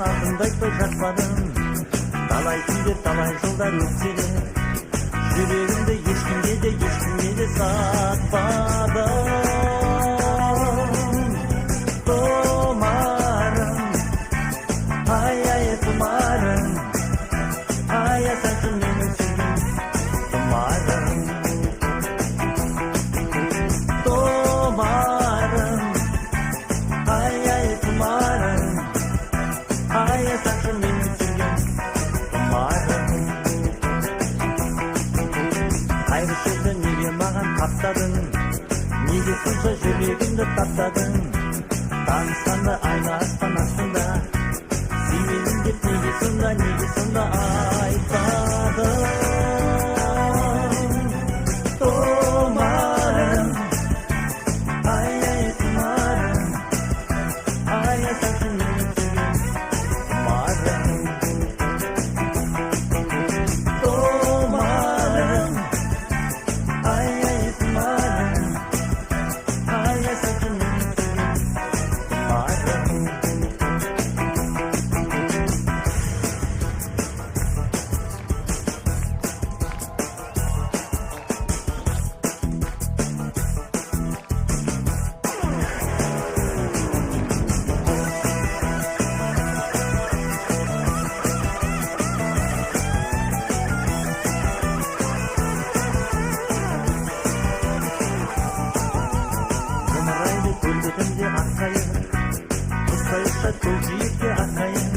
артымды айтпай жатпадым. Талай күндер, талай жылдар өтсе де, жүрегімді ешкімге де сатпадым. Тұмарым, ай, тұмарым, аясасын менің сүйгім тұмарым. Тұмарым, ай, тұмарым, аясасын менің сүйгім тұмарым. Қайғы сөзді неге маған қаптадың, неге сонша жүрегімді таптадың? Танысқанда айна аспан астында, сүймедім деп неге сонда айтпадың? Тұмарым, ай, тұмарым, аясасын менің сүйгім тұмарым. Тұмарым, ай, тұмарым, аясасын менің сүйгім тұмарым. Зымырайды көлбетімде аққайыр, құстай ұшады көкжиекте аққайыр.